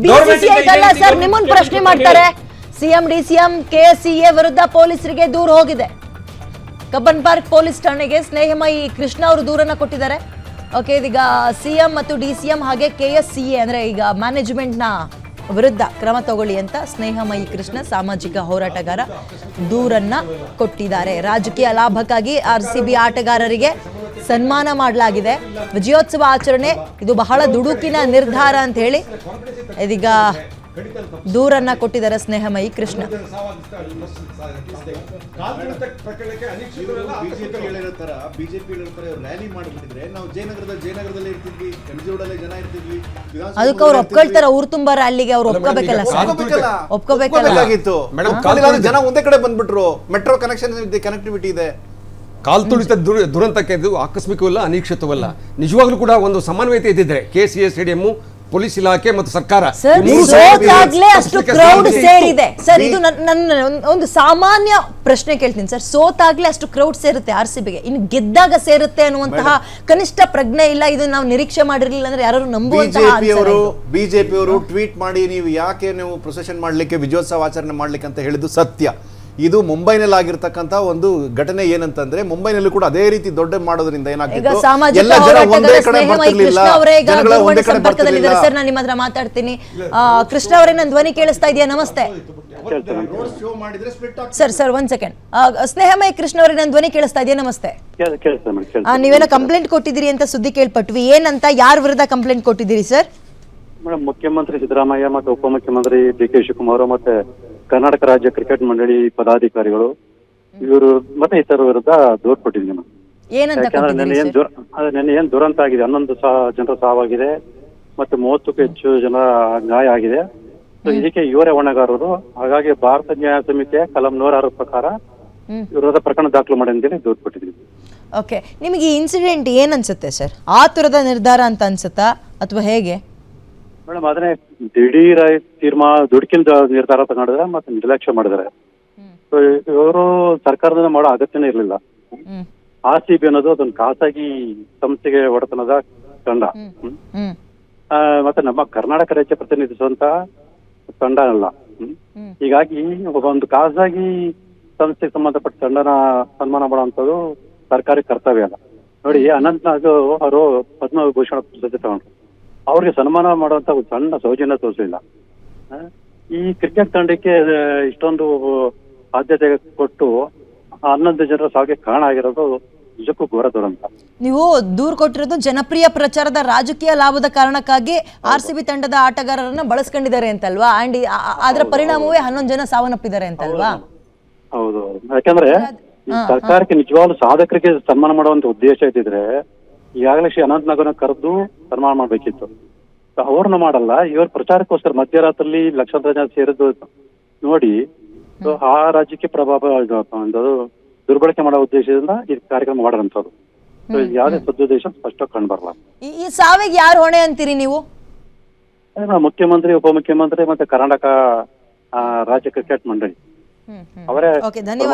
ಬಿಸಿಸಿಐಗಲ್ಲ sir, ನಿಮ್ಮನ್ನ ಪ್ರಶ್ನೆ ಮಾಡ್ತಾರೆ. ಸಿಎಂ ಡಿಸಿಎಂ ಕೆಎಸ್ಸಿಎ ವಿರುದ್ಧ ಪೊಲೀಸರಿಗೆ ದೂರು ಹೋಗಿದೆ. ಕಬ್ಬನ್ ಪಾರ್ಕ್ ಪೊಲೀಸ್ ಠಾಣೆಗೆ ಸ್ನೇಹಮಯಿ ಕೃಷ್ಣ ಅವರು ದೂರನ್ನ ಕೊಟ್ಟಿದ್ದಾರೆ. ಓಕೆ, ಇದೀಗ ಸಿಎಂ ಮತ್ತು ಡಿಸಿಎಂ ಹಾಗೆ ಕೆಎಸ್ಸಿಎ ಅಂದ್ರೆ ಈಗ ಮ್ಯಾನೇಜ್ಮೆಂಟ್ ನ ವಿರುದ್ಧ ಕ್ರಮ ತಗೊಳ್ಳಿ ಅಂತ ಸ್ನೇಹಮಯಿ ಕೃಷ್ಣ ಸಾಮಾಜಿಕ ಹೋರಾಟಗಾರ ದೂರನ್ನ ಕೊಟ್ಟಿದ್ದಾರೆ. ರಾಜಕೀಯ ಲಾಭಕ್ಕಾಗಿ ಆರ್ಸಿಬಿ ಆಟಗಾರರಿಗೆ ಸನ್ಮಾನ ಮಾಡಲಾಗಿದೆ. ವಿಜಯೋತ್ಸವ ಆಚರಣೆ ಇದು ಬಹಳ ದುಡುಕಿನ ನಿರ್ಧಾರ ಅಂತ ಹೇಳಿ ಇದೀಗ ದೂರನ್ನ ಕೊಟ್ಟಿದ್ದಾರೆ ಸ್ನೇಹಮಯಿ ಕೃಷ್ಣ. ಅದಕ್ಕೆ ಅವ್ರು ಒಪ್ಕೊಳ್ತಾರ, ಊರು ತುಂಬಾ ರ್ಯಾಲಿಗೆ ಅವ್ರು ಒಪ್ಕೋಬೇಕಲ್ಲ ಸರ್, ಒಪ್ಕೋಬೇಕಾಗಿತ್ತು. ಜನ ಒಂದೇ ಕಡೆ ಬಂದ್ಬಿಟ್ರು. ಮೆಟ್ರೋ ಕನೆಕ್ಟಿವಿಟಿ ಇದೆ. ಕಾಲ್ ತುಳಿತ ದುರಂತಕ್ಕೆ ಇದು ಆಕಸ್ಮಿಕವಲ್ಲ, ಅನಿರೀಕ್ಷಿತವಲ್ಲ. ನಿಜವಾಗ್ಲೂ ಕೂಡ ಒಂದು ಸಮನ್ವಯತೆ ಇದ್ದಿದ್ರೆ ಕೆಸಿಎ ಸ್ಟೇಡಿಯಂ, ಪೊಲೀಸ್ ಇಲಾಖೆ ಮತ್ತು ಸರ್ಕಾರ ಸೋತಾಗ್ಲೇ ಅಷ್ಟು ಕ್ರೌಡ್ ಸೇರಿದೆ ಸರ್. ಇದು ನನ್ನ ಒಂದು ಸಾಮಾನ್ಯ ಪ್ರಶ್ನೆ ಕೇಳ್ತೀನಿ ಸರ್. ಸೋತಾಗ್ಲೇ ಅಷ್ಟು ಕ್ರೌಡ್ ಸೇರುತ್ತೆ ಆರ್ಸಿಬಿಗೆ, ಇನ್ನು ಗೆದ್ದಾಗ ಸೇರುತ್ತೆ ಅನ್ನುವಂತಹ ಕನಿಷ್ಠ ಪ್ರಜ್ಞೆ ಇಲ್ಲ. ಇದು ನಾವು ನಿರೀಕ್ಷೆ ಮಾಡಿರ್ಲಿಲ್ಲ ಅಂದ್ರೆ ಯಾರು ನಂಬುವಂತಹ. ಬಿಜೆಪಿ ಅವರು ಟ್ವೀಟ್ ಮಾಡಿ ನೀವು ಯಾಕೆ ನೀವು ಪ್ರೊಸೆಷನ್ ಮಾಡ್ಲಿಕ್ಕೆ ವಿಜಯೋತ್ಸವ ಆಚರಣೆ ಮಾಡ್ಲಿಕ್ಕೆ ಅಂತ ಹೇಳಿದ್ದು ಸತ್ಯ. ಇದು ಮುಂಬೈನಲ್ಲಿ ಆಗಿರ್ತಕ್ಕಂಥ ಒಂದು ಘಟನೆ. ಏನಂತಂದ್ರೆ ಮುಂಬೈನಲ್ಲಿ ಕೂಡ ಅದೇ ರೀತಿ ದೊಡ್ಡ ಮಾಡೋದ್ರಿಂದ ಏನಾಗ್ತಿತ್ತು, ಎಲ್ಲ ಜನ ಒಂದೇ ಕಡೆ ಬರ್ತಿರ್ಲಿಲ್ಲ, ಜನಗಳ ಒಂದೇ ಕಡೆ ಬರ್ತಿರ್ಲಿಲ್ಲ. ಸರ್, ನಾನು ನಿಮ್ಮ ಹತ್ರ ಮಾತಾಡ್ತೀನಿ. ಕೃಷ್ಣ ಅವರೇ, ನನ್ನ ಧ್ವನಿ ಕೇಳಿಸ್ತಾ ಇದೆಯಾ? ನಮಸ್ತೆ ಸರ್. ಒಂದ್ ಸೆಕೆಂಡ್. ಸ್ನೇಹಮಯಿ ಕೃಷ್ಣ ಅವರೇ, ನನ್ನ ಧ್ವನಿ ಕೇಳಿಸ್ತಾ ಇದೆಯಾ? ನಮಸ್ತೆ. ನೀವೇನೋ ಕಂಪ್ಲೇಂಟ್ ಕೊಟ್ಟಿದ್ದೀರಿ ಅಂತ ಸುದ್ದಿ ಕೇಳ್ಪಟ್ವಿ. ಏನಂತ, ಯಾರ ವಿರುದ್ಧ ಕಂಪ್ಲೇಂಟ್ ಕೊಟ್ಟಿದ್ದೀರಿ ಸರ್? ಮೇಡಮ್, ಮುಖ್ಯಮಂತ್ರಿ ಸಿದ್ದರಾಮಯ್ಯ ಮತ್ತು ಉಪಮುಖ್ಯಮಂತ್ರಿ ಡಿ.ಕೆ. ಶಿವಕುಮಾರ್ ಮತ್ತೆ ಕರ್ನಾಟಕ ರಾಜ್ಯ ಕ್ರಿಕೆಟ್ ಮಂಡಳಿ ಪದಾಧಿಕಾರಿಗಳು ಇವರು ಮತ್ತೆ ಇತರ ವಿರುದ್ಧ ದೂರು ಕೊಟ್ಟಿದ್ದೀನಿ. ಯಾಕಂದ್ರೆ ನೆನ್ನೆ ಏನ್ ದುರಂತ ಆಗಿದೆ, 11 ಜನರ ಸಾವಾಗಿದೆ ಮತ್ತೆ 30ಕ್ಕೂ ಹೆಚ್ಚು ಜನ ಗಾಯ ಆಗಿದೆ. ಇದಕ್ಕೆ ಇವರೇ ಹೊಣೆಗಾರರು. ಹಾಗಾಗಿ ಭಾರತ ನ್ಯಾಯ ಸಮಿತಿಯ ಕಲಂ 106 ಪ್ರಕಾರ ವಿರೋಧ ಪ್ರಕರಣ ದಾಖಲು ಮಾಡಿ ಅಂತೇಳಿ ದೂರು ಕೊಟ್ಟಿದ್ದೀನಿ. ಓಕೆ, ನಿಮಗೆ ಈ ಇನ್ಸಿಡೆಂಟ್ ಏನ್ ಅನ್ಸುತ್ತೆ ಸರ್? ಆತುರದ ನಿರ್ಧಾರ ಅಂತ ಅನ್ಸುತ್ತಾ ಅಥವಾ ಹೇಗೆ? ಮೇಡಮ್, ಆದ್ರೆ ದಿಢೀರ್ ದುಡುಕಿನ ನಿರ್ಧಾರ ತಗೊಂಡಿದ್ರೆ ಮತ್ತೆ ನಿರ್ಲಕ್ಷ್ಯ ಮಾಡಿದ್ದಾರೆ. ಇವರು ಸರ್ಕಾರದಿಂದ ಮಾಡೋ ಅಗತ್ಯನೇ ಇರಲಿಲ್ಲ. ಆರ್ಸಿಬಿ ಅನ್ನೋದು ಅದೊಂದು ಖಾಸಗಿ ಸಂಸ್ಥೆಗೆ ಒಡೆತನದ ತಂಡ. ಮತ್ತೆ ನಮ್ಮ ಕರ್ನಾಟಕ ರಾಜ್ಯ ಪ್ರತಿನಿಧಿಸುವಂತ ತಂಡ ಅಲ್ಲ. ಹೀಗಾಗಿ ಒಂದು ಖಾಸಗಿ ಸಂಸ್ಥೆಗೆ ಸಂಬಂಧಪಟ್ಟ ತಂಡನ ಸನ್ಮಾನ ಮಾಡುವಂಥದ್ದು ಸರ್ಕಾರಿ ಕರ್ತವ್ಯ ಅಲ್ಲ. ನೋಡಿ, ಅನಂತ್ನಾಗ್ ಅವರು ಪದ್ಮವಿಭೂಷಣ ಪ್ರಶಸ್ತಿ ತಗೊಂಡ್ರು. ಅವ್ರಿಗೆ ಸನ್ಮಾನ ಮಾಡುವಂತ ಒಂದು ಸಣ್ಣ ಸೌಜನ್ಯ ತೋರಿಸಲಿಲ್ಲ. ಈ ಕ್ರಿಕೆಟ್ ತಂಡಕ್ಕೆ ಇಷ್ಟೊಂದು ಆದ್ಯತೆ ಕೊಟ್ಟು 11 ಜನರ ಸಾವಿಗೆ ಕಾರಣ ಆಗಿರೋದು ನಿಜಕ್ಕೂ ಘೋರ ದುರಂತ. ನೀವು ದೂರು ಕೊಟ್ಟಿರೋದು ಜನಪ್ರಿಯ ಪ್ರಚಾರದ ರಾಜಕೀಯ ಲಾಭದ ಕಾರಣಕ್ಕಾಗಿ ಆರ್ಸಿಬಿ ತಂಡದ ಆಟಗಾರರನ್ನ ಬಳಸ್ಕೊಂಡಿದ್ದಾರೆ ಅಂತಲ್ವಾ? ಅಂಡ್ ಅದರ ಪರಿಣಾಮವೇ 11 ಜನ ಸಾವನ್ನಪ್ಪಿದ್ದಾರೆ ಅಂತಲ್ವಾ? ಹೌದು. ಯಾಕಂದ್ರೆ ಸರ್ಕಾರಕ್ಕೆ ನಿಜವಾಗ್ಲೂ ಸಾಧಕರಿಗೆ ಸನ್ಮಾನ ಮಾಡುವಂತ ಉದ್ದೇಶ ಇದ್ದಿದ್ರೆ ಈಗಾಗಲೇ ಶ್ರೀ ಅನಂತನಾಗ್ನ ಕರೆದು ಸನ್ಮಾನ ಮಾಡ್ಬೇಕಿತ್ತು. ಅವ್ರನ್ನ ಮಾಡಲ್ಲ. ಇವ್ರ ಪ್ರಚಾರಕ್ಕೋಸ್ಕರ ಮಧ್ಯರಾತ್ರಿ ಲಕ್ಷಾಂತರ ಜನ ಸೇರಿದ್ದು ನೋಡಿ ಆ ರಾಜ್ಯಕ್ಕೆ ಪ್ರಭಾವ ದುರ್ಬಳಕೆ ಮಾಡೋ ಉದ್ದೇಶದಿಂದ ಈ ಕಾರ್ಯಕ್ರಮ ಮಾಡೋದಂಥದ್ದು. ಯಾವುದೇ ಸದುದ್ದೇಶ ಸ್ಪಷ್ಟ ಕಂಡು ಬರಲ್ಲ. ಈ ಸಾವಿಗೆ ಯಾರು ಹೊಣೆ ಅಂತೀರಿ ನೀವು? ಮುಖ್ಯಮಂತ್ರಿ, ಉಪಮುಖ್ಯಮಂತ್ರಿ ಮತ್ತೆ ಕರ್ನಾಟಕ ರಾಜ್ಯ ಕ್ರಿಕೆಟ್ ಮಂಡಳಿ ಅವರೇ. ಧನ್ಯವಾದ.